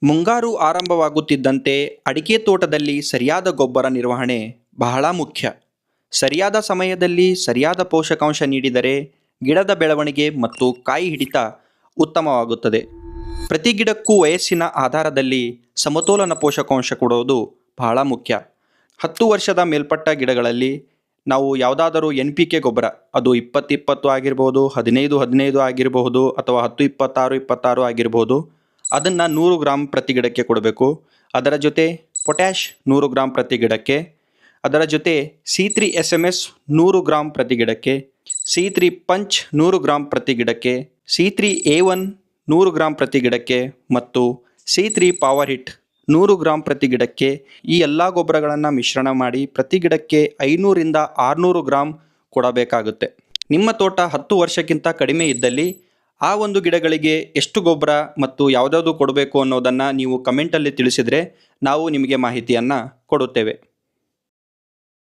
ಮುಂಗಾರು ಆರಂಭವಾಗುತ್ತಿದ್ದಂತೆ ಅಡಿಕೆ ತೋಟದಲ್ಲಿ ಸರಿಯಾದ ಗೊಬ್ಬರ ನಿರ್ವಹಣೆ ಬಹಳ ಮುಖ್ಯ. ಸರಿಯಾದ ಸಮಯದಲ್ಲಿ ಸರಿಯಾದ ಪೋಷಕಾಂಶ ನೀಡಿದರೆ ಗಿಡದ ಬೆಳವಣಿಗೆ ಮತ್ತು ಕಾಯಿ ಹಿಡಿತ ಉತ್ತಮವಾಗುತ್ತದೆ. ಪ್ರತಿ ಗಿಡಕ್ಕೂ ವಯಸ್ಸಿನ ಆಧಾರದಲ್ಲಿ ಸಮತೋಲನ ಪೋಷಕಾಂಶ ಕೊಡುವುದು ಬಹಳ ಮುಖ್ಯ. 10 ವರ್ಷದ ಮೇಲ್ಪಟ್ಟ ಗಿಡಗಳಲ್ಲಿ ನಾವು ಯಾವುದಾದರೂ NPK ಗೊಬ್ಬರ, ಅದು 20-20 ಆಗಿರ್ಬೋದು, 15-15 ಆಗಿರಬಹುದು, ಅಥವಾ 10-26-26 ಆಗಿರ್ಬೋದು, ಅದನ್ನು 100 ಗ್ರಾಂ ಪ್ರತಿ ಗಿಡಕ್ಕೆ ಕೊಡಬೇಕು. ಅದರ ಜೊತೆ ಪೊಟ್ಯಾಷ್ 100 ಗ್ರಾಂ ಪ್ರತಿ ಗಿಡಕ್ಕೆ, ಅದರ ಜೊತೆ C3SMS 100 ಗ್ರಾಂ ಪ್ರತಿ ಗಿಡಕ್ಕೆ, C3 ಪಂಚ್ 100 ಗ್ರಾಂ ಪ್ರತಿ ಗಿಡಕ್ಕೆ, C3A1 100 ಗ್ರಾಂ ಪ್ರತಿ ಗಿಡಕ್ಕೆ ಮತ್ತು C3 ಪವರ್ ಹಿಟ್ 100 ಗ್ರಾಂ ಪ್ರತಿ ಗಿಡಕ್ಕೆ ಈ ಎಲ್ಲ ಗೊಬ್ಬರಗಳನ್ನು ಮಿಶ್ರಣ ಮಾಡಿ ಪ್ರತಿ ಗಿಡಕ್ಕೆ 500-600 ಗ್ರಾಂ ಕೊಡಬೇಕಾಗುತ್ತೆ. ನಿಮ್ಮ ತೋಟ 10 ವರ್ಷಕ್ಕಿಂತ ಕಡಿಮೆ ಇದ್ದಲ್ಲಿ ಆ ಒಂದು ಗಿಡಗಳಿಗೆ ಎಷ್ಟು ಗೊಬ್ಬರ ಮತ್ತು ಯಾವುದಾದ್ರು ಕೊಡಬೇಕು ಅನ್ನೋದನ್ನು ನೀವು ಕಮೆಂಟಲ್ಲಿ ತಿಳಿಸಿದರೆ ನಾವು ನಿಮಗೆ ಮಾಹಿತಿಯನ್ನು ಕೊಡುತ್ತೇವೆ.